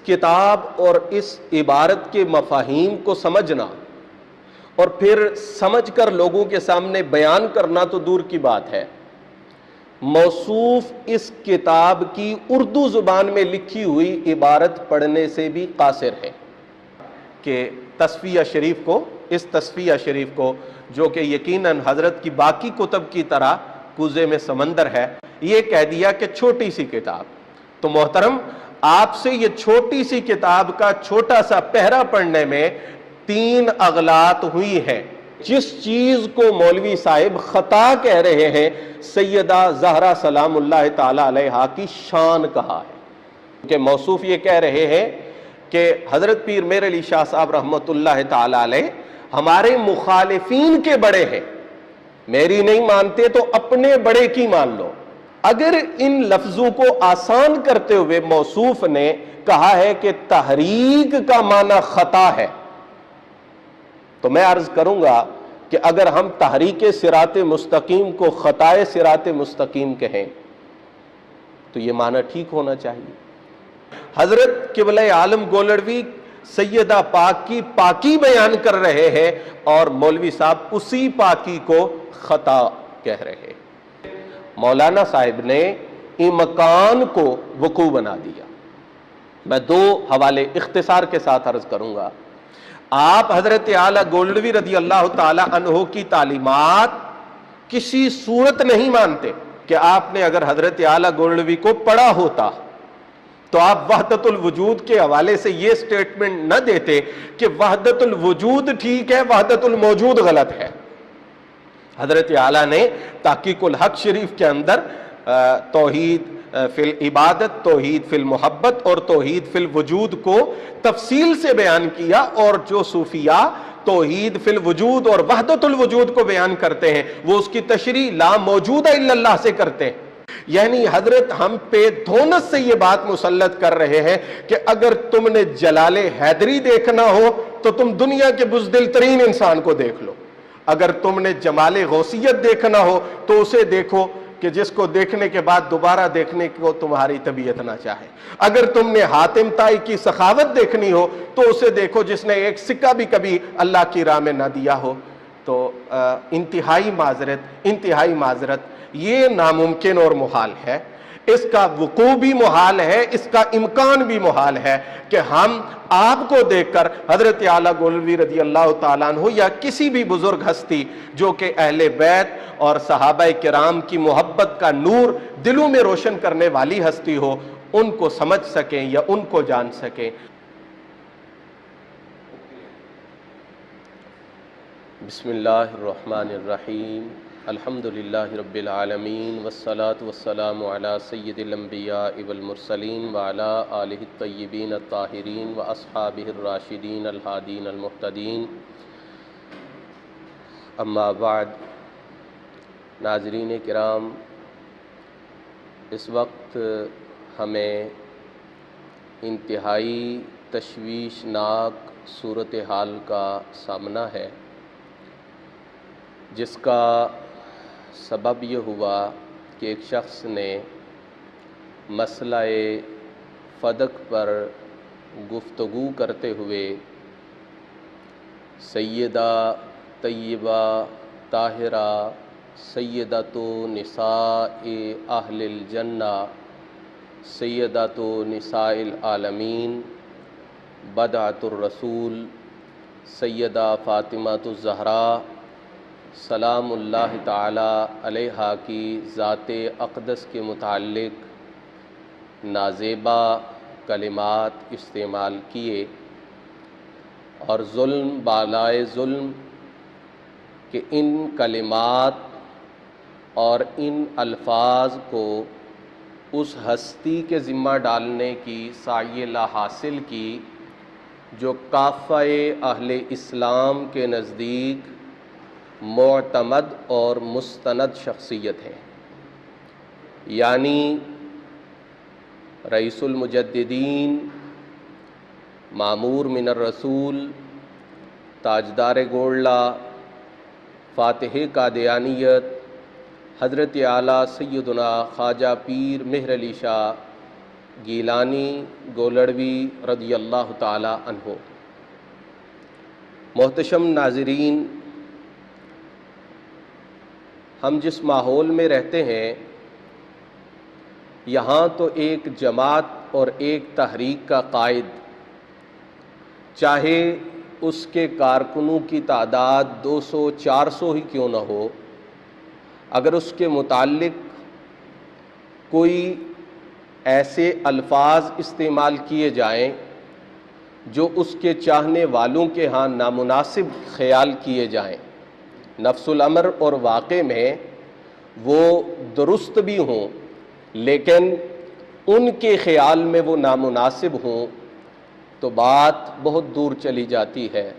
کتاب اور اس عبارت کے مفاہیم کو سمجھنا اور پھر سمجھ کر لوگوں کے سامنے بیان کرنا تو دور کی بات ہے، موصوف اس کتاب کی اردو زبان میں لکھی ہوئی عبارت پڑھنے سے بھی قاصر ہے کہ تصفیہ شریف کو، اس تصفیہ شریف کو جو کہ یقیناً حضرت کی باقی کتب کی طرح کوزے میں سمندر ہے، یہ کہہ دیا کہ چھوٹی سی کتاب۔ تو محترم، آپ سے یہ چھوٹی سی کتاب کا چھوٹا سا پہرا پڑھنے میں 3 اغلاط ہوئی ہیں۔ جس چیز کو مولوی صاحب خطا کہہ رہے ہیں، سیدہ زہرا سلام اللہ تعالی علیہا کی شان کہا ہے کہ موصوف یہ کہہ رہے ہیں کہ حضرت پیر میر علی شاہ صاحب رحمۃ اللہ تعالی علیہ ہمارے مخالفین کے بڑے ہیں، میری نہیں مانتے تو اپنے بڑے کی مان لو۔ اگر ان لفظوں کو آسان کرتے ہوئے موصوف نے کہا ہے کہ تحریک کا معنی خطا ہے، تو میں عرض کروں گا کہ اگر ہم تحریک صراط مستقیم کو خطائے صراط مستقیم کہیں تو یہ معنی ٹھیک ہونا چاہیے۔ حضرت قبلہ عالم گولڑوی سیدہ پاک کی پاکی بیان کر رہے ہیں اور مولوی صاحب اسی پاکی کو خطا کہہ رہے ہیں۔ مولانا صاحب نے امکان کو وقوع بنا دیا۔ میں 2 حوالے اختصار کے ساتھ عرض کروں گا۔ آپ حضرت اعلیٰ گولڑوی رضی اللہ تعالی عنہ کی تعلیمات کسی صورت نہیں مانتے کہ آپ نے اگر حضرت اعلیٰ گولڑوی کو پڑھا ہوتا تو آپ وحدت الوجود کے حوالے سے یہ سٹیٹمنٹ نہ دیتے کہ وحدت الوجود ٹھیک ہے، وحدت الموجود غلط ہے۔ حضرت اعلیٰ نے تحقیق الحق شریف کے اندر توحید فی العبادت، توحید فی المحبت اور توحید فی الوجود کو تفصیل سے بیان کیا، اور جو صوفیاء توحید فی الوجود اور وحدت الوجود کو بیان کرتے ہیں وہ اس کی تشریح لا موجود الا اللہ سے کرتے ہیں۔ یعنی حضرت ہم پہ دھونس سے یہ بات مسلط کر رہے ہیں کہ اگر تم نے جلال حیدری دیکھنا ہو تو تم دنیا کے بزدل ترین انسان کو دیکھ لو، اگر تم نے جمال غوثیت دیکھنا ہو تو اسے دیکھو کہ جس کو دیکھنے کے بعد دوبارہ دیکھنے کو تمہاری طبیعت نہ چاہے، اگر تم نے حاتم طائی کی سخاوت دیکھنی ہو تو اسے دیکھو جس نے ایک سکہ بھی کبھی اللہ کی راہ میں نہ دیا ہو۔ تو انتہائی معذرت، یہ ناممکن اور محال ہے، اس کا وقوع بھی محال ہے، اس کا امکان بھی محال ہے کہ ہم آپ کو دیکھ کر حضرت اعلیٰ گولڑوی رضی اللہ تعالیٰ عنہ یا کسی بھی بزرگ ہستی جو کہ اہل بیت اور صحابہ کرام کی محبت کا نور دلوں میں روشن کرنے والی ہستی ہو، ان کو سمجھ سکیں یا ان کو جان سکیں۔ بسم اللہ الرحمن الرحیم، الحمدللہ رب العالمین، والصلاة والسلام علی سید الانبیاء والمرسلین وعلی آلہ الطیبین الطاہرین واصحابہ الراشدین الہادین المہتدین، اما بعد۔ ناظرین کرام، اس وقت ہمیں انتہائی تشویشناک صورتحال کا سامنا ہے، جس کا سبب یہ ہوا کہ ایک شخص نے مسئلہ فدق پر گفتگو کرتے ہوئے سیدہ طیبہ طاہرہ سیدۃ نساء اہل الجنہ سیدۃ نساء العالمین بدعۃ الرسول سیدہ فاطمہ الزہراء سلام اللہ تعالی علیہا کی ذات اقدس کے متعلق نازیبا کلمات استعمال کیے اور ظلم بالائے ظلم کہ ان کلمات اور ان الفاظ کو اس ہستی کے ذمہ ڈالنے کی سعی لا حاصل کی جو کافہ اہل اسلام کے نزدیک معتمد اور مستند شخصیت ہے، یعنی رئیس المجددین، مامور من الرسول، تاجدار گولڑا، فاتح قادیانیت، حضرت اعلیٰ سیدنا خواجہ پیر مہر علی شاہ گیلانی گولڑوی رضی اللہ تعالی عنہ۔ محتشم ناظرین، ہم جس ماحول میں رہتے ہیں یہاں تو ایک جماعت اور ایک تحریک کا قائد، چاہے اس کے کارکنوں کی تعداد 200-400 ہی کیوں نہ ہو، اگر اس کے متعلق کوئی ایسے الفاظ استعمال کیے جائیں جو اس کے چاہنے والوں کے ہاں نامناسب خیال کیے جائیں، نفس الامر اور واقع میں وہ درست بھی ہوں لیکن ان کے خیال میں وہ نامناسب ہوں، تو بات بہت دور چلی جاتی ہے،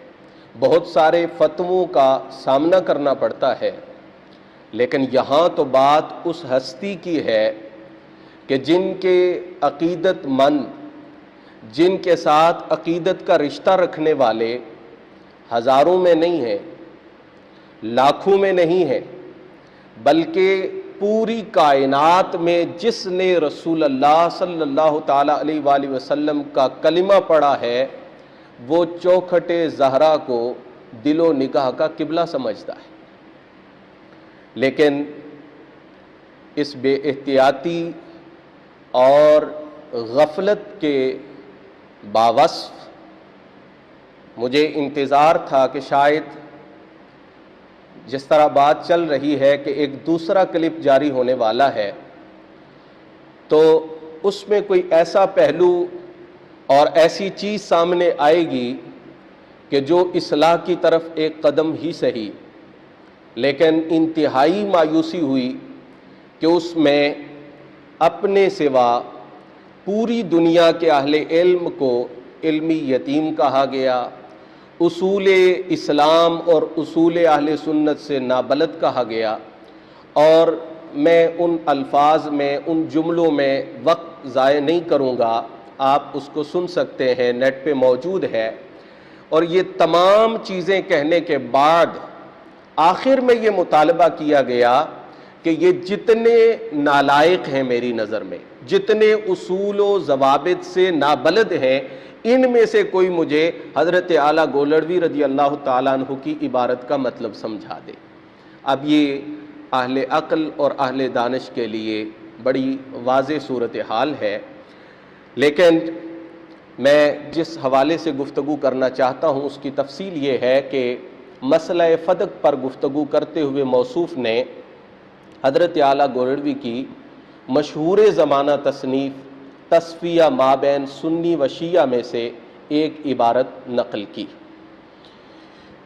بہت سارے فتووں کا سامنا کرنا پڑتا ہے۔ لیکن یہاں تو بات اس ہستی کی ہے کہ جن کے عقیدت مند، جن کے ساتھ عقیدت کا رشتہ رکھنے والے ہزاروں میں نہیں ہیں، لاکھوں میں نہیں ہیں، بلکہ پوری کائنات میں جس نے رسول اللہ صلی اللہ تعالیٰ علیہ وآلہ وسلم کا کلمہ پڑھا ہے وہ چوکھٹ زہرا کو دل و نگاہ کا قبلہ سمجھتا ہے۔ لیکن اس بے احتیاطی اور غفلت کے باوصف مجھے انتظار تھا کہ شاید جس طرح بات چل رہی ہے کہ ایک دوسرا کلپ جاری ہونے والا ہے تو اس میں کوئی ایسا پہلو اور ایسی چیز سامنے آئے گی کہ جو اصلاح کی طرف ایک قدم ہی صحیح، لیکن انتہائی مایوسی ہوئی کہ اس میں اپنے سوا پوری دنیا کے اہل علم کو علمی یتیم کہا گیا، اصول اسلام اور اصول اہل سنت سے نابلد کہا گیا، اور میں ان الفاظ میں، ان جملوں میں وقت ضائع نہیں کروں گا، آپ اس کو سن سکتے ہیں، نیٹ پہ موجود ہے۔ اور یہ تمام چیزیں کہنے کے بعد آخر میں یہ مطالبہ کیا گیا کہ یہ جتنے نالائق ہیں میری نظر میں، جتنے اصول و ضوابط سے نابلد ہیں، ان میں سے کوئی مجھے حضرت اعلیٰ گولڑوی رضی اللہ تعالیٰ عنہ کی عبارت کا مطلب سمجھا دے۔ اب یہ اہل عقل اور اہل دانش کے لیے بڑی واضح صورتحال ہے، لیکن میں جس حوالے سے گفتگو کرنا چاہتا ہوں اس کی تفصیل یہ ہے کہ مسئلہ فدق پر گفتگو کرتے ہوئے موصوف نے حضرت اعلیٰ گولڑوی کی مشہور زمانہ تصنیف تصفیہ مابین سنی و شیعہ میں سے ایک عبارت نقل کی۔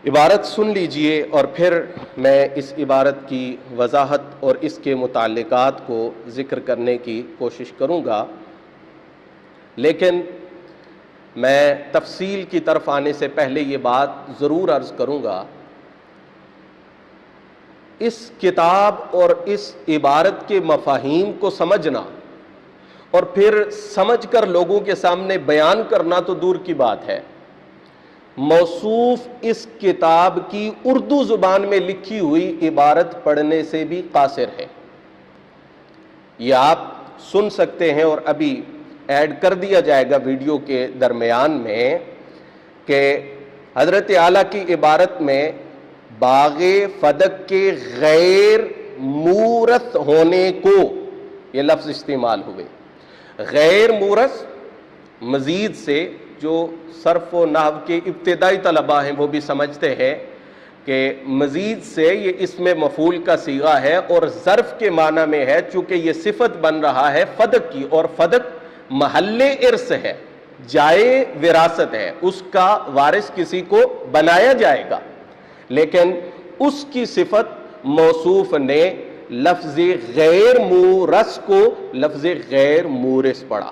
عبارت سن لیجئے اور پھر میں اس عبارت کی وضاحت اور اس کے متعلقات کو ذکر کرنے کی کوشش کروں گا، لیکن میں تفصیل کی طرف آنے سے پہلے یہ بات ضرور عرض کروں گا، اس کتاب اور اس عبارت کے مفاہیم کو سمجھنا اور پھر سمجھ کر لوگوں کے سامنے بیان کرنا تو دور کی بات ہے، موصوف اس کتاب کی اردو زبان میں لکھی ہوئی عبارت پڑھنے سے بھی قاصر ہے۔ یہ آپ سن سکتے ہیں اور ابھی ایڈ کر دیا جائے گا ویڈیو کے درمیان میں کہ حضرت اعلیٰ کی عبارت میں باغ فدق کے غیر مورث ہونے کو یہ لفظ استعمال ہوئے۔ غیر مورث مزید سے، جو صرف و نحو کے ابتدائی طلباء ہیں وہ بھی سمجھتے ہیں کہ مزید سے یہ اسم مفعول کا صیغہ ہے اور ظرف کے معنی میں ہے، چونکہ یہ صفت بن رہا ہے فدق کی، اور فدق محل ارث ہے، جائے وراثت ہے، اس کا وارث کسی کو بنایا جائے گا، لیکن اس کی صفت موصوف نے لفظ غیر مورث کو لفظ غیر مورث پڑھا۔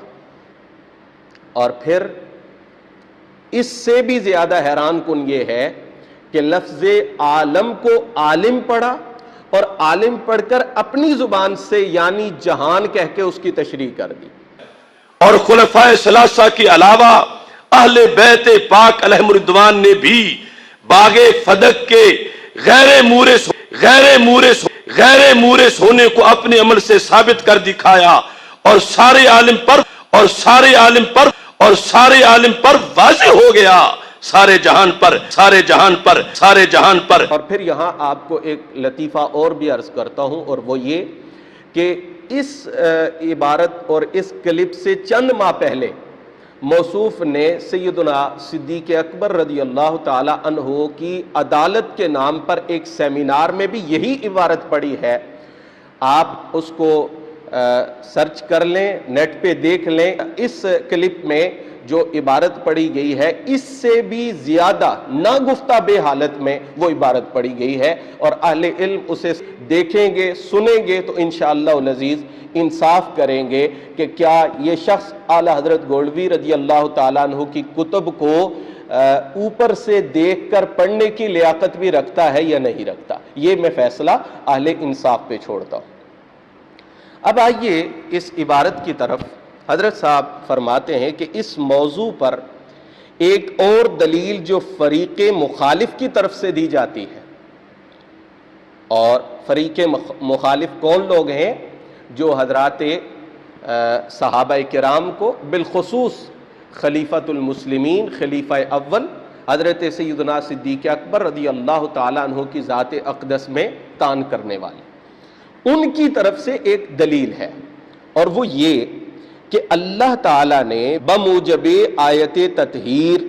اور پھر اس سے بھی زیادہ حیران کن یہ ہے کہ لفظ عالم کو عالم پڑھا اور عالم پڑھ کر اپنی زبان سے یعنی جہان کہہ کے اس کی تشریح کر دی۔ اور خلفائے ثلاثہ کے علاوہ اہل بیت پاک علیہم الرضوان نے بھی باغ فدق کے غیر مورث ہونے کو اپنے عمل سے ثابت کر دکھایا، اور سارے عالم پر اور سارے عالم پر واضح ہو گیا، سارے جہان پر۔ اور پھر یہاں آپ کو ایک لطیفہ اور بھی عرض کرتا ہوں، اور وہ یہ کہ اس عبارت اور اس کلپ سے چند ماہ پہلے موصوف نے سیدنا صدیق اکبر رضی اللہ تعالی عنہ کی عدالت کے نام پر ایک سیمینار میں بھی یہی عبارت پڑھی ہے۔ آپ اس کو سرچ کر لیں، نیٹ پہ دیکھ لیں۔ اس کلپ میں جو عبارت پڑھی گئی ہے اس سے بھی زیادہ ناگفتہ بے حالت میں وہ عبارت پڑھی گئی ہے، اور اہل علم اسے دیکھیں گے، سنیں گے تو انشاءاللہ العزیز انصاف کریں گے کہ کیا یہ شخص اعلیٰ حضرت گولوی رضی اللہ تعالیٰ عنہ کی کتب کو اوپر سے دیکھ کر پڑھنے کی لیاقت بھی رکھتا ہے یا نہیں رکھتا۔ یہ میں فیصلہ اہل انصاف پہ چھوڑتا ہوں۔ اب آئیے اس عبارت کی طرف۔ حضرت صاحب فرماتے ہیں کہ اس موضوع پر ایک اور دلیل جو فریق مخالف کی طرف سے دی جاتی ہے، اور فریق مخالف کون لوگ ہیں؟ جو حضرات صحابہ کرام کو، بالخصوص خلیفۃ المسلمین خلیفہ اول حضرت سیدنا صدیق اکبر رضی اللہ تعالیٰ عنہ کی ذات اقدس میں طعن کرنے والے، ان کی طرف سے ایک دلیل ہے، اور وہ یہ کہ اللہ تعالیٰ نے بموجب آیت تطہیر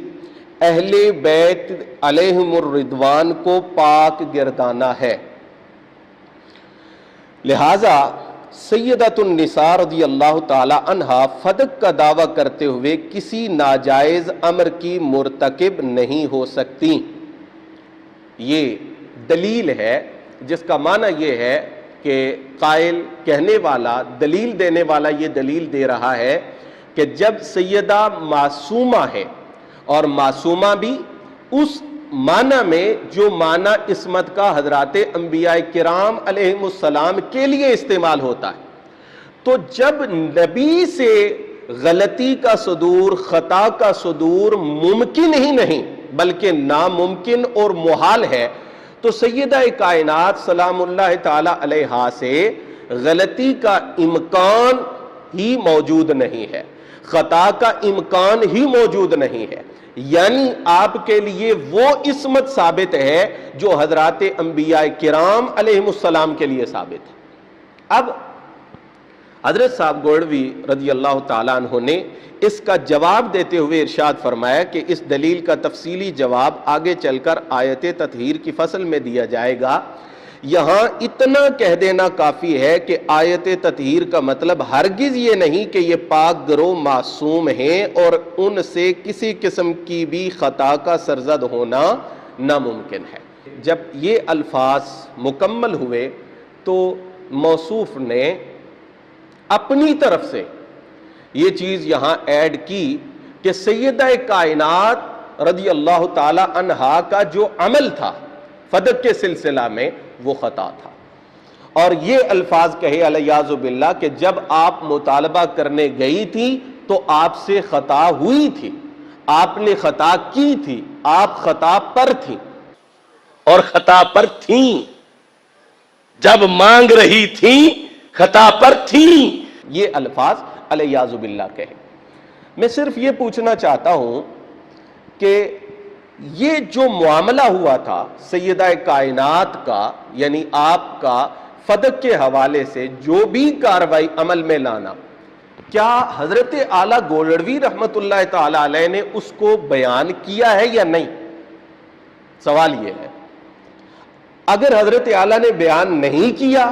اہل بیت علیہم الرضوان کو پاک گردانا ہے، لہٰذا سیدۃ النساء رضی اللہ تعالی عنہا فدق کا دعویٰ کرتے ہوئے کسی ناجائز امر کی مرتکب نہیں ہو سکتی۔ یہ دلیل ہے، جس کا معنی یہ ہے کہ قائل، کہنے والا، دلیل دینے والا یہ دلیل دے رہا ہے کہ جب سیدہ معصومہ ہے، اور معصومہ بھی اس معنی میں جو معنی عصمت کا حضرات انبیاء کرام علیہم السلام کے لیے استعمال ہوتا ہے، تو جب نبی سے غلطی کا صدور، خطا کا صدور ممکن ہی نہیں بلکہ ناممکن اور محال ہے، تو سیدہ کائنات سلام اللہ تعالی علیہا سے غلطی کا امکان ہی موجود نہیں ہے، خطا کا امکان ہی موجود نہیں ہے، یعنی آپ کے لیے وہ عصمت ثابت ہے جو حضرات انبیاء کرام علیہم السلام کے لیے ثابت ہے۔ اب حضرت صاحب گولوی رضی اللہ تعالیٰ عنہ نے اس کا جواب دیتے ہوئے ارشاد فرمایا کہ اس دلیل کا تفصیلی جواب آگے چل کر آیت تطہیر کی فصل میں دیا جائے گا۔ یہاں اتنا کہہ دینا کافی ہے کہ آیت تطہیر کا مطلب ہرگز یہ نہیں کہ یہ پاک گروہ معصوم ہیں اور ان سے کسی قسم کی بھی خطا کا سرزد ہونا ناممکن ہے۔ جب یہ الفاظ مکمل ہوئے تو موصوف نے اپنی طرف سے یہ چیز یہاں ایڈ کی کہ سیدہ کائنات رضی اللہ تعالی عنہا کا جو عمل تھا فدق کے سلسلہ میں وہ خطا تھا، اور یہ الفاظ کہے علیاذ باللہ کہ جب آپ مطالبہ کرنے گئی تھی تو آپ سے خطا ہوئی تھی، آپ نے خطا کی تھی، آپ خطا پر تھی، اور خطا پر تھیں، جب مانگ رہی تھیں خطا پر تھیں۔ یہ الفاظ علیاذ باللہ کہے۔ میں صرف یہ پوچھنا چاہتا ہوں کہ یہ جو معاملہ ہوا تھا سیدہ کائنات کا، یعنی آپ کا فدق کے حوالے سے جو بھی کاروائی عمل میں لانا، کیا حضرت اعلیٰ گولڑوی رحمت اللہ تعالی علیہ نے اس کو بیان کیا ہے یا نہیں؟ سوال یہ ہے۔ اگر حضرت اعلیٰ نے بیان نہیں کیا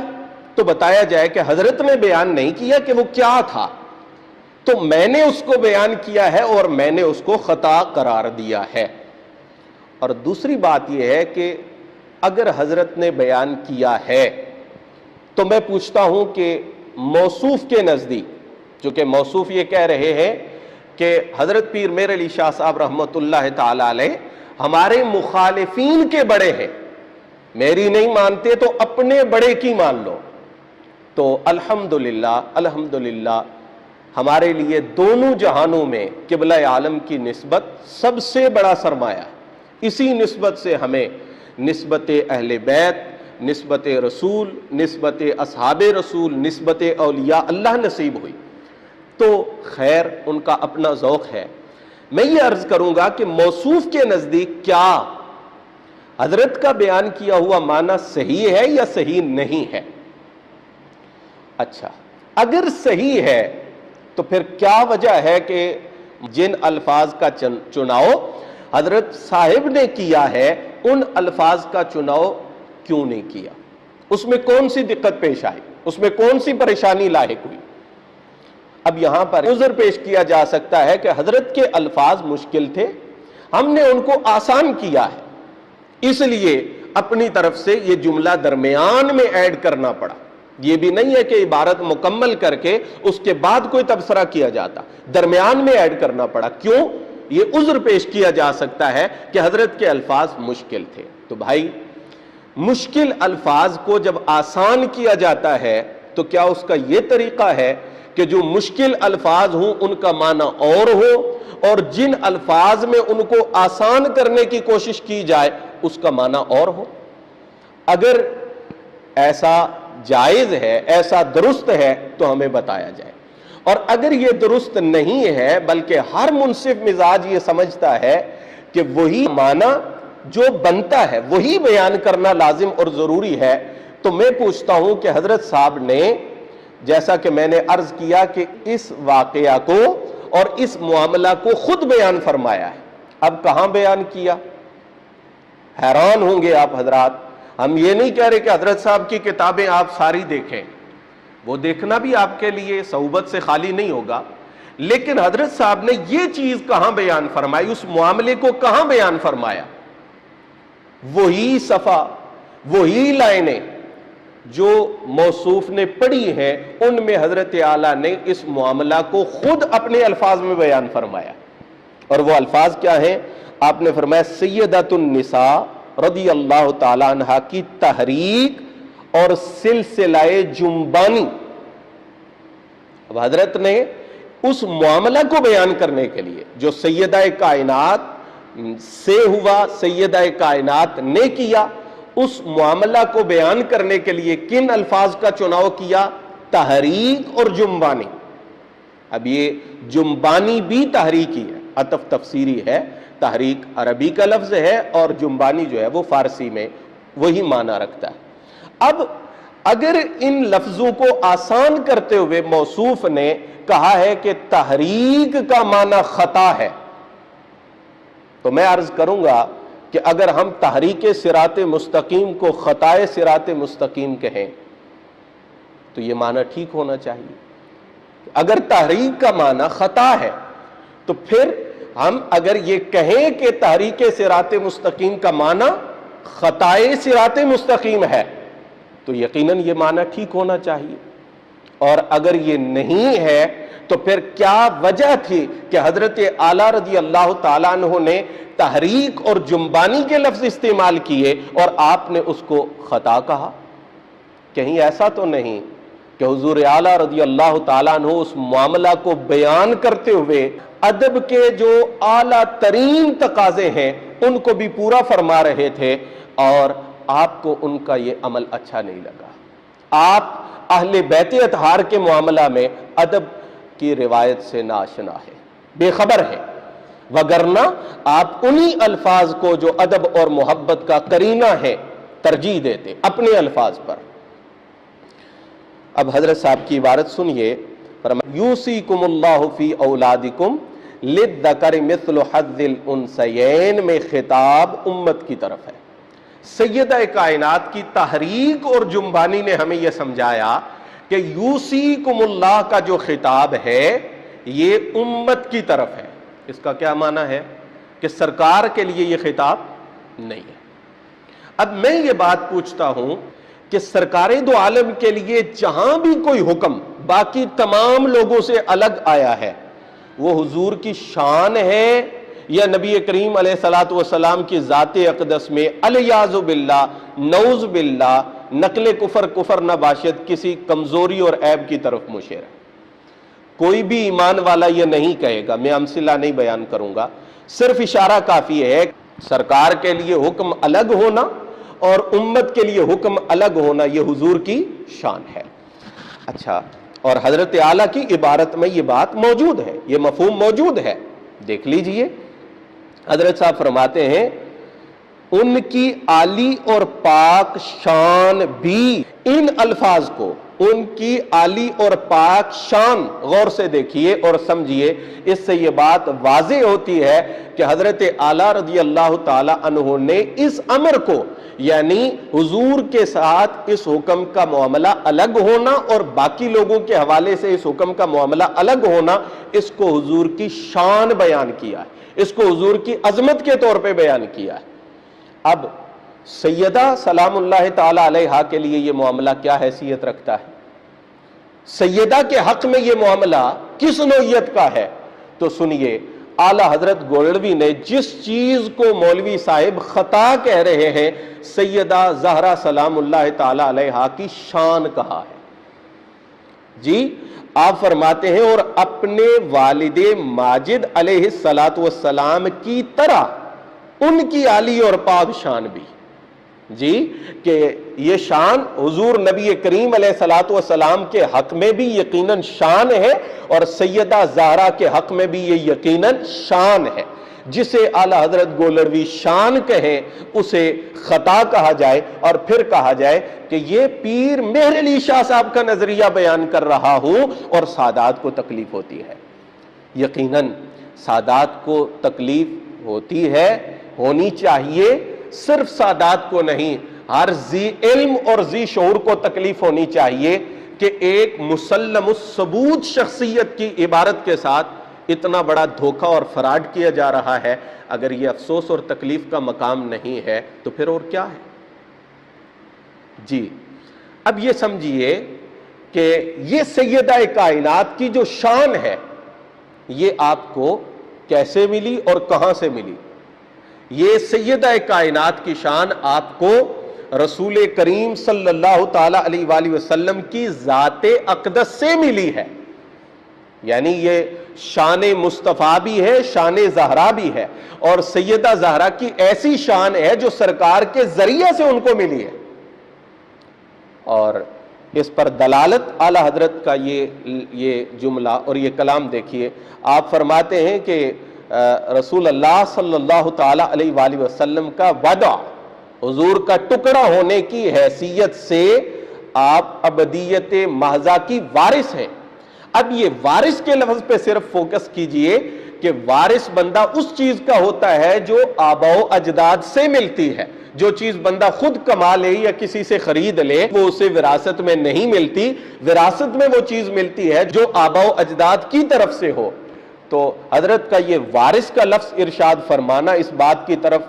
تو بتایا جائے کہ حضرت نے بیان نہیں کیا کہ وہ کیا تھا، تو میں نے اس کو بیان کیا ہے اور میں نے اس کو خطا قرار دیا ہے۔ اور دوسری بات یہ ہے کہ اگر حضرت نے بیان کیا ہے تو میں پوچھتا ہوں کہ موصوف کے نزدیک، چونکہ موصوف یہ کہہ رہے ہیں کہ حضرت پیر میر علی شاہ صاحب رحمت اللہ تعالی علیہ ہمارے مخالفین کے بڑے ہیں، میری نہیں مانتے تو اپنے بڑے کی مان لو، تو الحمدللہ ہمارے لیے دونوں جہانوں میں قبلہ عالم کی نسبت سب سے بڑا سرمایہ، اسی نسبت سے ہمیں نسبت اہل بیت، نسبت رسول، نسبت اصحاب رسول، نسبت اولیاء اللہ نصیب ہوئی۔ تو خیر ان کا اپنا ذوق ہے. میں یہ عرض کروں گا کہ موصوف کے نزدیک کیا حضرت کا بیان کیا ہوا معنی صحیح ہے یا صحیح نہیں ہے؟ اچھا، اگر صحیح ہے تو پھر کیا وجہ ہے کہ جن الفاظ کا چناؤ حضرت صاحب نے کیا ہے ان الفاظ کا چناؤ کیوں نہیں کیا؟ اس میں کون سی دقت پیش آئی؟ اس میں کون سی پریشانی لاحق ہوئی؟ اب یہاں پر عذر پیش کیا جا سکتا ہے کہ حضرت کے الفاظ مشکل تھے، ہم نے ان کو آسان کیا ہے، اس لیے اپنی طرف سے یہ جملہ درمیان میں ایڈ کرنا پڑا. یہ بھی نہیں ہے کہ عبارت مکمل کر کے اس کے بعد کوئی تبصرہ کیا جاتا، درمیان میں ایڈ کرنا پڑا. کیوں؟ یہ عذر پیش کیا جا سکتا ہے کہ حضرت کے الفاظ مشکل تھے. تو بھائی، مشکل الفاظ کو جب آسان کیا جاتا ہے تو کیا اس کا یہ طریقہ ہے کہ جو مشکل الفاظ ہوں ان کا معنی اور ہو، اور جن الفاظ میں ان کو آسان کرنے کی کوشش کی جائے اس کا معنی اور ہو؟ اگر ایسا جائز ہے، ایسا درست ہے تو ہمیں بتایا جائے. اور اگر یہ درست نہیں ہے بلکہ ہر منصف مزاج یہ سمجھتا ہے کہ وہی معنی جو بنتا ہے وہی بیان کرنا لازم اور ضروری ہے، تو میں پوچھتا ہوں کہ حضرت صاحب نے جیسا کہ میں نے عرض کیا کہ اس واقعہ کو اور اس معاملہ کو خود بیان فرمایا ہے، اب کہاں بیان کیا؟ حیران ہوں گے آپ حضرات. ہم یہ نہیں کہہ رہے کہ حضرت صاحب کی کتابیں آپ ساری دیکھیں، وہ دیکھنا بھی آپ کے لیے صعوبت سے خالی نہیں ہوگا، لیکن حضرت صاحب نے یہ چیز کہاں بیان فرمائی، اس معاملے کو کہاں بیان فرمایا؟ وہی صفحہ، وہی لائنیں جو موصوف نے پڑھی ہیں ان میں حضرت اعلیٰ نے اس معاملہ کو خود اپنے الفاظ میں بیان فرمایا. اور وہ الفاظ کیا ہیں؟ آپ نے فرمایا سیدۃ النساء رضی اللہ تعالی عنہ کی تحریک اور سلسلہ جنبانی. اب حضرت نے اس معاملہ کو بیان کرنے کے لیے جو سیدہ کائنات سے ہوا، سیدہ کائنات نے کیا، اس معاملہ کو بیان کرنے کے لیے کن الفاظ کا چناؤ کیا؟ تحریک اور جنبانی. اب یہ جنبانی بھی تحریکی ہے، عطف تفسیری ہے. تحریک عربی کا لفظ ہے اور جنبانی جو ہے وہ فارسی میں وہی معنی رکھتا ہے. اب اگر ان لفظوں کو آسان کرتے ہوئے موصوف نے کہا ہے کہ تحریک کا معنی خطا ہے، تو میں عرض کروں گا کہ اگر ہم تحریک صراط مستقیم کو خطائے صراط مستقیم کہیں تو یہ معنی ٹھیک ہونا چاہیے. اگر تحریک کا معنی خطا ہے تو پھر ہم اگر یہ کہیں کہ تحریک صراط مستقیم کا معنی خطائے صراط مستقیم ہے تو یقیناً یہ معنی ٹھیک ہونا چاہیے. اور اگر یہ نہیں ہے تو پھر کیا وجہ تھی کہ حضرت اعلیٰ رضی اللہ تعالیٰ عنہ نے تحریک اور جنبانی کے لفظ استعمال کیے اور آپ نے اس کو خطا کہا؟ کہیں ایسا تو نہیں کہ حضور اعلیٰ رضی اللہ تعالیٰ عنہ اس معاملہ کو بیان کرتے ہوئے ادب کے جو اعلیٰ ترین تقاضے ہیں ان کو بھی پورا فرما رہے تھے اور آپ کو ان کا یہ عمل اچھا نہیں لگا؟ آپ اہل بیت اطہار کے معاملہ میں ادب کی روایت سے ناشنا ہے، بے خبر ہے، وگرنہ آپ انہی الفاظ کو جو ادب اور محبت کا قرینہ ہے ترجیح دیتے اپنے الفاظ پر. اب حضرت صاحب کی عبارت سنیے، یوصیکم اللہ فی اولادکم للذکر مثل حظ الانثیین میں خطاب امت کی طرف ہے. سیدہ کائنات کی تحریک اور جنبانی نے ہمیں یہ سمجھایا کہ یوصیکم اللہ کا جو خطاب ہے یہ امت کی طرف ہے. اس کا کیا معنی ہے؟ کہ سرکار کے لیے یہ خطاب نہیں ہے. اب میں یہ بات پوچھتا ہوں کہ سرکار دو عالم کے لیے جہاں بھی کوئی حکم باقی تمام لوگوں سے الگ آیا ہے وہ حضور کی شان ہے یا نبی کریم علیہ الصلوۃ والسلام کی ذات اقدس میں الیاذ باللہ نعوذ باللہ نقل کفر نہ باشد کسی کمزوری اور عیب کی طرف مشیر ہے؟ کوئی بھی ایمان والا یہ نہیں کہے گا. میں امثلہ نہیں بیان کروں گا، صرف اشارہ کافی ہے. سرکار کے لیے حکم الگ ہونا اور امت کے لیے حکم الگ ہونا یہ حضور کی شان ہے. اچھا، اور حضرت اعلیٰ کی عبارت میں یہ بات موجود ہے، یہ مفہوم موجود ہے۔ دیکھ لیجئے، حضرت صاحب فرماتے ہیں ان کی عالی اور پاک شان بھی، ان الفاظ کو، ان کی عالی اور پاک شان، غور سے دیکھیے اور سمجھیے، اس سے یہ بات واضح ہوتی ہے کہ حضرت اعلیٰ رضی اللہ تعالی عنہ نے اس امر کو، یعنی حضور کے ساتھ اس حکم کا معاملہ الگ ہونا اور باقی لوگوں کے حوالے سے اس حکم کا معاملہ الگ ہونا، اس کو حضور کی شان بیان کیا ہے، اس کو حضور کی عظمت کے طور پہ بیان کیا ہے۔ اب سیدہ سلام اللہ تعالی علیہا کے لیے یہ معاملہ کیا حیثیت رکھتا ہے؟ سیدہ کے حق میں یہ معاملہ کس نوعیت کا ہے؟ تو سنیے، اعلی حضرت گولڑوی نے جس چیز کو مولوی صاحب خطا کہہ رہے ہیں، سیدہ زہرا سلام اللہ تعالی علیہا کی شان کہا ہے۔ جی آپ فرماتے ہیں اور اپنے والد ماجد علیہ السلام کی طرح ان کی عالی اور پاک شان بھی، جی کہ یہ شان حضور نبی کریم علیہ السلام کے حق میں بھی یقیناً شان ہے، اور سیدہ زہرا کے حق میں بھی یہ یقیناً شان ہے۔ جسے اعلی حضرت گولڑوی شان کہیں اسے خطا کہا جائے، اور پھر کہا جائے کہ یہ پیر مہر علی شاہ صاحب کا نظریہ بیان کر رہا ہوں اور سادات کو تکلیف ہوتی ہے۔ یقیناً سادات کو تکلیف ہوتی ہے، ہونی چاہیے، صرف سادات کو نہیں، ہر ذی علم اور ذی شعور کو تکلیف ہونی چاہیے کہ ایک مسلم الثبوت شخصیت کی عبارت کے ساتھ اتنا بڑا دھوکہ اور فراڈ کیا جا رہا ہے۔ اگر یہ افسوس اور تکلیف کا مقام نہیں ہے تو پھر اور کیا ہے؟ جی اب یہ سمجھیے کہ یہ سیدہ کائنات کی جو شان ہے یہ آپ کو کیسے ملی اور کہاں سے ملی؟ یہ سیدہ کائنات کی شان آپ کو رسول کریم صلی اللہ تعالی علیہ وآلہ وسلم کی ذات اقدس سے ملی ہے، یعنی یہ شان مصطفیٰ بھی ہے، شان زہرا بھی ہے، اور سیدہ زہرا کی ایسی شان ہے جو سرکار کے ذریعے سے ان کو ملی ہے۔ اور اس پر دلالت اعلی حضرت کا یہ جملہ اور یہ کلام دیکھیے، آپ فرماتے ہیں کہ رسول اللہ صلی اللہ تعالی علیہ وآلہ وسلم کا وعدہ، حضور کا ٹکڑا ہونے کی حیثیت سے آپ ابدیت محضہ کی وارث ہیں۔ اب یہ وارث کے لفظ پہ صرف فوکس کیجئے کہ وارث بندہ اس چیز کا ہوتا ہے جو آباء و اجداد سے ملتی ہے۔ جو چیز بندہ خود کما لے یا کسی سے خرید لے وہ اسے وراثت میں نہیں ملتی، وراثت میں وہ چیز ملتی ہے جو آباء و اجداد کی طرف سے ہو۔ تو حضرت کا یہ وارث کا لفظ ارشاد فرمانا اس بات کی طرف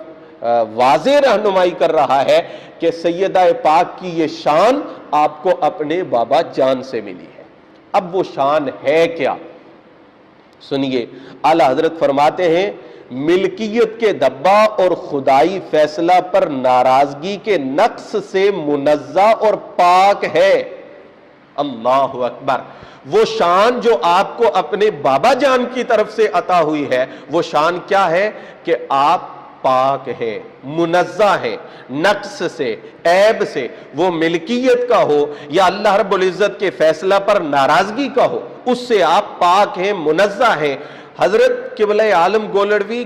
واضح رہنمائی کر رہا ہے کہ سیدہ پاک کی یہ شان آپ کو اپنے بابا جان سے ملی ہے۔ اب وہ شان ہے کیا؟ سنیے، اعلی حضرت فرماتے ہیں ملکیت کے دبا اور خدائی فیصلہ پر ناراضگی کے نقص سے منزہ اور پاک ہے۔ اللہ اکبر! وہ شان جو آپ کو اپنے بابا جان کی طرف سے عطا ہوئی ہے، وہ شان کیا ہے کہ آپ پاک ہے، منزہ ہے نقص سے، عیب سے، وہ ملکیت کا ہو یا اللہ رب العزت کے فیصلہ پر ناراضگی کا ہو، اس سے آپ پاک ہیں، منزہ ہیں۔ حضرت قبلہ عالم گولڑوی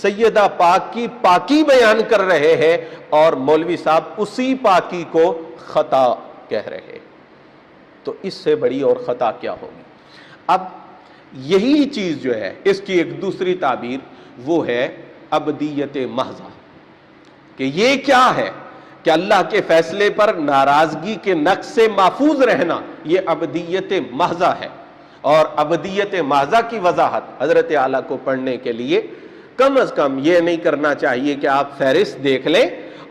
سیدہ پاک کی پاکی بیان کر رہے ہیں اور مولوی صاحب اسی پاکی کو خطا کہہ رہے ہیں، تو اس سے بڑی اور خطا کیا ہوگی؟ اب یہی چیز جو ہے اس کی ایک دوسری تعبیر وہ ہے ابدیت محضہ، کہ یہ کیا ہے کہ اللہ کے فیصلے پر ناراضگی کے نقص سے محفوظ رہنا، یہ ابدیت محضہ ہے۔ اور ابدیت محضہ کی وضاحت حضرت اعلیٰ کو پڑھنے کے لیے کم از کم یہ نہیں کرنا چاہیے کہ آپ فہرست دیکھ لیں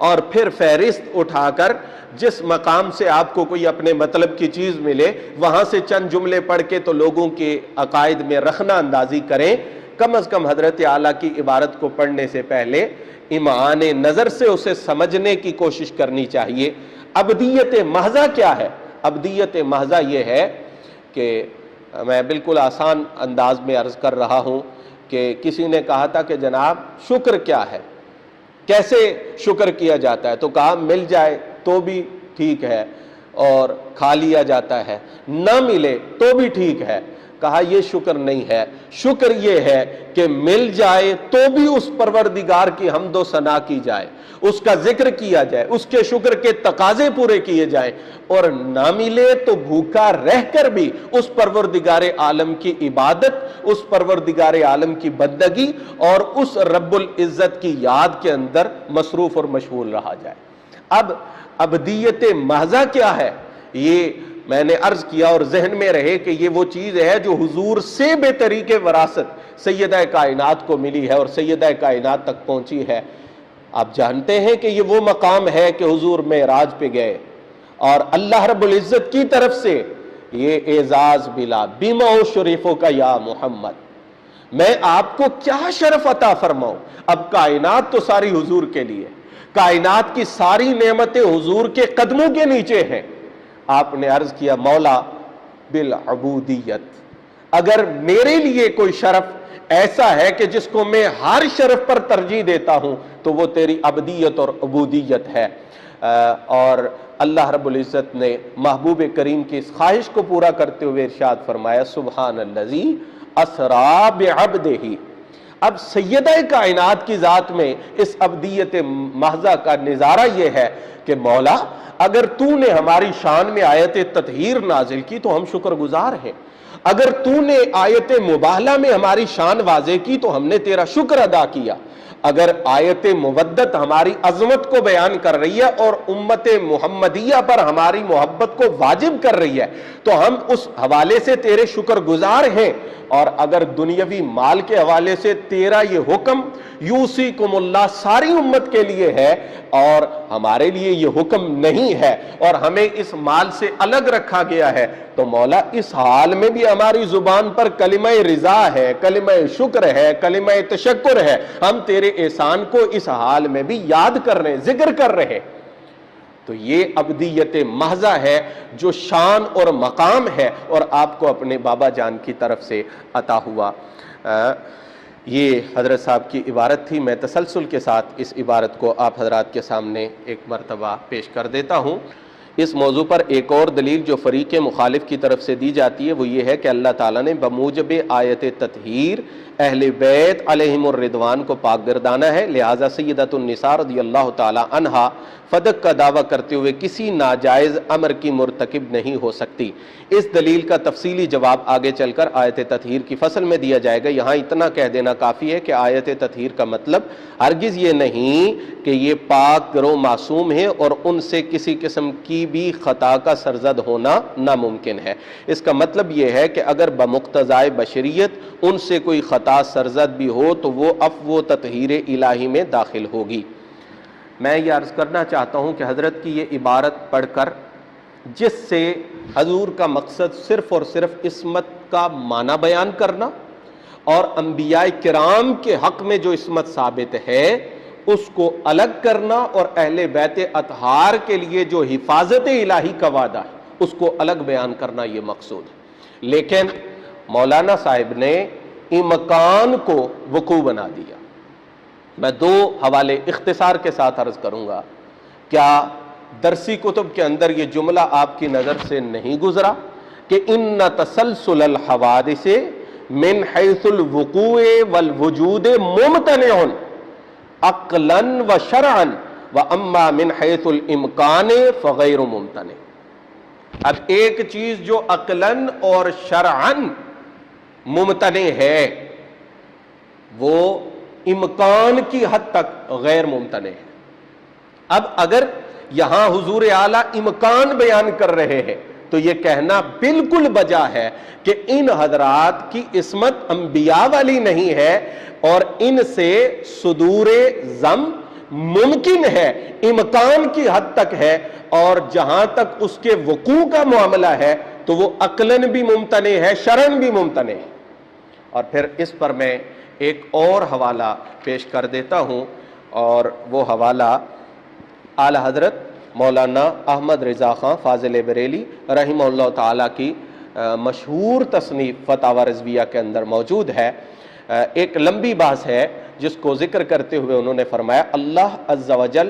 اور پھر فہرست اٹھا کر جس مقام سے آپ کو کوئی اپنے مطلب کی چیز ملے وہاں سے چند جملے پڑھ کے تو لوگوں کے عقائد میں رخنہ اندازی کریں۔ کم از کم حضرت اعلیٰ کی عبارت کو پڑھنے سے پہلے امعان نظر سے اسے سمجھنے کی کوشش کرنی چاہیے۔ ابدیت محضہ کیا ہے؟ ابدیت محضہ یہ ہے کہ میں بالکل آسان انداز میں عرض کر رہا ہوں کہ کسی نے کہا تھا کہ جناب شکر کیا ہے، کیسے شکر کیا جاتا ہے؟ تو کہا مل جائے تو بھی ٹھیک ہے، اور کھا لیا جاتا ہے، نہ ملے تو بھی ٹھیک ہے۔ کہا یہ شکر نہیں ہے، شکر یہ ہے کہ مل جائے تو بھی اس پروردگار کی حمد و ثنا کی جائے، اس کا ذکر کیا جائے، اس کے شکر کے تقاضے پورے کیے جائیں، اور نہ ملے تو بھوکا رہ کر بھی اس پروردگار عالم کی عبادت، اس پروردگار عالم کی بندگی اور اس رب العزت کی یاد کے اندر مصروف اور مشغول رہا جائے۔ اب ابدیت محضہ کیا ہے؟ یہ میں نے عرض کیا اور ذہن میں رہے کہ یہ وہ چیز ہے جو حضور سے بے طریق وراثت سیدہ کائنات کو ملی ہے اور سیدہ کائنات تک پہنچی ہے۔ آپ جانتے ہیں کہ یہ وہ مقام ہے کہ حضور معراج پہ گئے اور اللہ رب العزت کی طرف سے یہ اعزاز ملا، بما شریفوں کا یا محمد، میں آپ کو کیا شرف عطا فرماؤں۔ اب کائنات تو ساری حضور کے لیے، کائنات کی ساری نعمتیں حضور کے قدموں کے نیچے ہیں۔ آپ نے عرض کیا مولا بالعبودیت، اگر میرے لیے کوئی شرف ایسا ہے کہ جس کو میں ہر شرف پر ترجیح دیتا ہوں تو وہ تیری عبدیت اور عبودیت ہے۔ اور اللہ رب العزت نے محبوب کریم کی اس خواہش کو پورا کرتے ہوئے ارشاد فرمایا سبحان الذی اسری بعبدہ۔ اب سیدہ کائنات کی ذات میں اس عبدیت محضہ کا نظارہ یہ ہے کہ مولا اگر تو نے ہماری شان میں آیت تطہیر نازل کی تو ہم شکر گزار ہیں، اگر تو نے آیت مباہلہ میں ہماری شان واضح کی تو ہم نے تیرا شکر ادا کیا، اگر آیت مودت ہماری عظمت کو بیان کر رہی ہے اور امت محمدیہ پر ہماری محبت کو واجب کر رہی ہے تو ہم اس حوالے سے تیرے شکر گزار ہیں، اور اگر دنیاوی مال کے حوالے سے تیرا یہ حکم یوصیکم اللہ ساری امت کے لیے ہے اور ہمارے لیے یہ حکم نہیں ہے اور ہمیں اس مال سے الگ رکھا گیا ہے، تو مولا اس حال میں بھی ہماری زبان پر کلمہ رضا ہے، کلمہ شکر ہے، کلمہ تشکر ہے، ہم تیرے احسان کو اس حال میں بھی یاد کر رہے ہیں، ذکر کر رہے ہیں۔ تو یہ عبدیت محضہ ہے جو شان اور مقام ہے اور آپ کو اپنے بابا جان کی طرف سے عطا ہوا۔ یہ حضرت صاحب کی عبارت تھی، میں تسلسل کے ساتھ اس عبارت کو آپ حضرات کے سامنے ایک مرتبہ پیش کر دیتا ہوں۔ اس موضوع پر ایک اور دلیل جو فریق مخالف کی طرف سے دی جاتی ہے وہ یہ ہے کہ اللہ تعالیٰ نے بموجب آیت تطہیر اہل بیت علیہم الرضوان کو پاک گردانا ہے، لہٰذا سیدۃ النساء رضی اللہ تعالیٰ عنہا فدق کا دعویٰ کرتے ہوئے کسی ناجائز امر کی مرتکب نہیں ہو سکتی۔ اس دلیل کا تفصیلی جواب آگے چل کر آیت تطہیر کی فصل میں دیا جائے گا، یہاں اتنا کہہ دینا کافی ہے کہ آیت تطہیر کا مطلب ہرگز یہ نہیں کہ یہ پاک گرو معصوم ہیں اور ان سے کسی قسم کی بھی خطا کا سرزد ہونا ناممکن ہے۔ اس کا مطلب یہ ہے کہ اگر بمقتضائے بشریت ان سے کوئی خطا سرزد بھی ہو تو وہ عفو و تطہیر الہی میں داخل ہوگی۔ میں یہ عرض کرنا چاہتا ہوں کہ حضرت کی یہ عبارت پڑھ کر جس سے حضور کا مقصد صرف اور صرف عصمت کا معنی بیان کرنا اور انبیاء کرام کے حق میں جو عصمت ثابت ہے اس کو الگ کرنا اور اہل بیت اطہار کے لیے جو حفاظت الہی کا وعدہ ہے اس کو الگ بیان کرنا یہ مقصود ہے، لیکن مولانا صاحب نے امکان کو وقوع بنا دیا۔ میں دو حوالے اختصار کے ساتھ عرض کروں گا۔ کیا درسی کتب کے اندر یہ جملہ آپ کی نظر سے نہیں گزرا کہ ان تسلسل الحوادث من حیث الوقوع والوجود ممتنع عقلا و شرعا و اما من حیث الامکان فغیر ممتنع۔ اب ایک چیز جو عقلا اور شرعا ممتنع ہے وہ امکان کی حد تک غیر ممتنع ہے۔ اب اگر یہاں حضور اعلیٰ امکان بیان کر رہے ہیں تو یہ کہنا بالکل بجا ہے کہ ان حضرات کی عصمت انبیاء والی نہیں ہے اور ان سے صدور ذم ممکن ہے، امکان کی حد تک ہے، اور جہاں تک اس کے وقوع کا معاملہ ہے تو وہ عقلاً بھی ممتنع ہے، شرعاً بھی ممتنع ہے۔ اور پھر اس پر میں ایک اور حوالہ پیش کر دیتا ہوں، اور وہ حوالہ اعلی حضرت مولانا احمد رضا خان فاضل بریلی رحمہ اللہ تعالیٰ کی مشہور تصنیف فتاوی رضویہ کے اندر موجود ہے۔ ایک لمبی بحث ہے جس کو ذکر کرتے ہوئے انہوں نے فرمایا اللہ عز و جل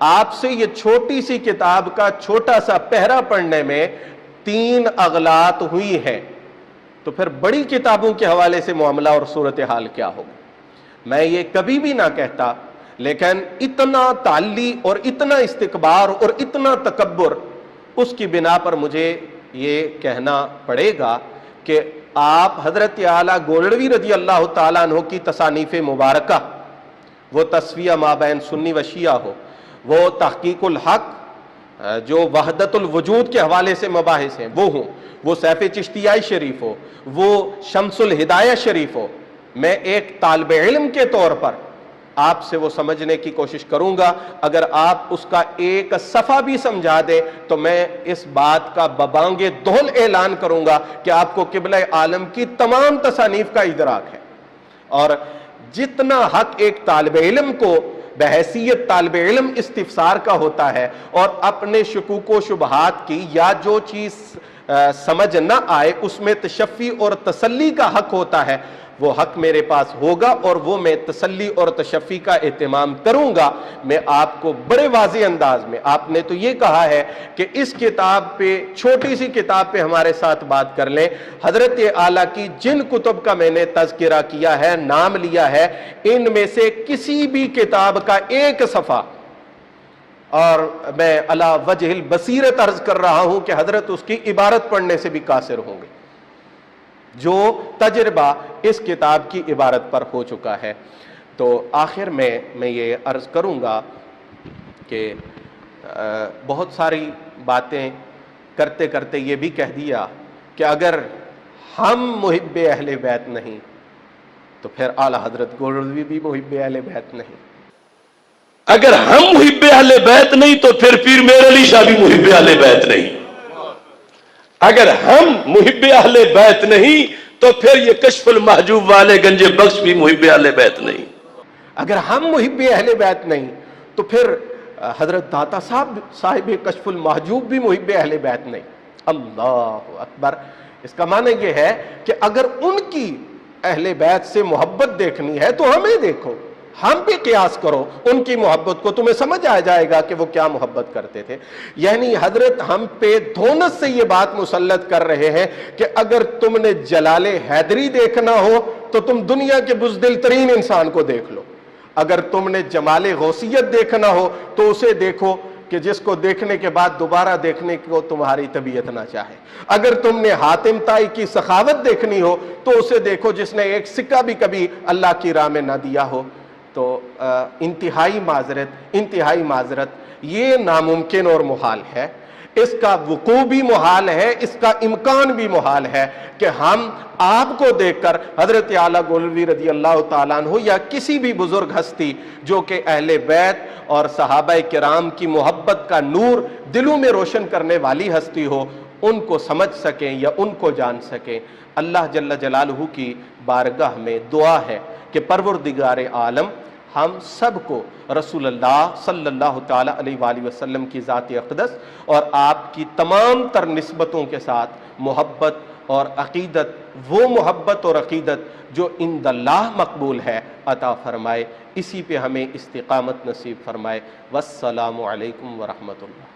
آپ سے یہ چھوٹی سی کتاب کا چھوٹا سا پہرا پڑھنے میں 3 اغلاط ہوئی ہیں، تو پھر بڑی کتابوں کے حوالے سے معاملہ اور صورتحال کیا ہوگا؟ میں یہ کبھی بھی نہ کہتا، لیکن اتنا تعلی اور اتنا استکبار اور اتنا تکبر، اس کی بنا پر مجھے یہ کہنا پڑے گا کہ آپ حضرت اعلیٰ گولڑوی رضی اللہ تعالیٰ عنہ کی تصانیف مبارکہ، وہ تصفیہ مابین سنی و شیعہ ہو، وہ تحقیق الحق جو وحدت الوجود کے حوالے سے مباحث ہیں وہ ہوں، وہ سیف چشتیائی شریف ہو، وہ شمس الہدایہ شریف ہو، میں ایک طالب علم کے طور پر آپ سے وہ سمجھنے کی کوشش کروں گا۔ اگر آپ اس کا ایک صفحہ بھی سمجھا دیں تو میں اس بات کا ببانگ دہل اعلان کروں گا کہ آپ کو قبلہ عالم کی تمام تصانیف کا ادراک ہے۔ اور جتنا حق ایک طالب علم کو بحیثیت طالب علم استفسار کا ہوتا ہے اور اپنے شکوک و شبہات کی یا جو چیز سمجھ نہ آئے اس میں تشفی اور تسلی کا حق ہوتا ہے، وہ حق میرے پاس ہوگا اور وہ میں تسلی اور تشفی کا اہتمام کروں گا۔ میں آپ کو بڑے واضح انداز میں، آپ نے تو یہ کہا ہے کہ اس کتاب پہ، چھوٹی سی کتاب پہ ہمارے ساتھ بات کر لیں۔ حضرت اعلیٰ کی جن کتب کا میں نے تذکرہ کیا ہے، نام لیا ہے، ان میں سے کسی بھی کتاب کا ایک صفحہ، اور میں علی وجہ البصیرت عرض کر رہا ہوں کہ حضرت اس کی عبارت پڑھنے سے بھی قاصر ہوں گے، جو تجربہ اس کتاب کی عبارت پر ہو چکا ہے۔ تو آخر میں یہ عرض کروں گا کہ بہت ساری باتیں کرتے کرتے یہ بھی کہہ دیا کہ اگر ہم محب اہل بیت نہیں تو پھر اعلیٰ حضرت گولڑوی بھی محب اہل بیت نہیں۔ اگر ہم محب اہل بیت نہیں تو پھر پیر میر علی شاہ بھی محب اہل بیت نہیں۔ اگر ہم محب اہل بیت نہیں تو پھر یہ کشف المحجوب والے گنج بخش بھی محب اہل بیت نہیں۔ اگر ہم محب اہل بیت نہیں تو پھر حضرت داتا صاحب کشف المحجوب بھی محب اہل بیت نہیں۔ اللہ اکبر! اس کا معنی یہ ہے کہ اگر ان کی اہل بیت سے محبت دیکھنی ہے تو ہمیں دیکھو، ہم بھی قیاس کرو ان کی محبت کو، تمہیں سمجھ آ جائے گا کہ وہ کیا محبت کرتے تھے۔ یعنی حضرت ہم پہ دھونس سے یہ بات مسلط کر رہے ہیں کہ اگر تم نے جلال حیدری دیکھنا ہو تو تم دنیا کے بزدل ترین انسان کو دیکھ لو، اگر تم نے جمال غوثیت دیکھنا ہو تو اسے دیکھو کہ جس کو دیکھنے کے بعد دوبارہ دیکھنے کو تمہاری طبیعت نہ چاہے، اگر تم نے حاتم طائی کی سخاوت دیکھنی ہو تو اسے دیکھو جس نے ایک سکہ بھی کبھی اللہ کی راہ میں نہ دیا ہو۔ تو انتہائی معذرت، یہ ناممکن اور محال ہے، اس کا وقوع بھی محال ہے، اس کا امکان بھی محال ہے کہ ہم آپ کو دیکھ کر حضرت اعلیٰ گولڑوی رضی اللہ تعالیٰ عنہ یا کسی بھی بزرگ ہستی جو کہ اہل بیت اور صحابہ کرام کی محبت کا نور دلوں میں روشن کرنے والی ہستی ہو، ان کو سمجھ سکیں یا ان کو جان سکیں۔ اللہ جل جلالہ کی بارگاہ میں دعا ہے کہ پروردگار عالم ہم سب کو رسول اللہ صلی اللہ تعالیٰ علیہ وآلہ وسلم کی ذات اقدس اور آپ کی تمام تر نسبتوں کے ساتھ محبت اور عقیدت، وہ محبت اور عقیدت جو عند اللہ مقبول ہے، عطا فرمائے، اسی پہ ہمیں استقامت نصیب فرمائے۔ والسلام علیکم ورحمۃ اللہ۔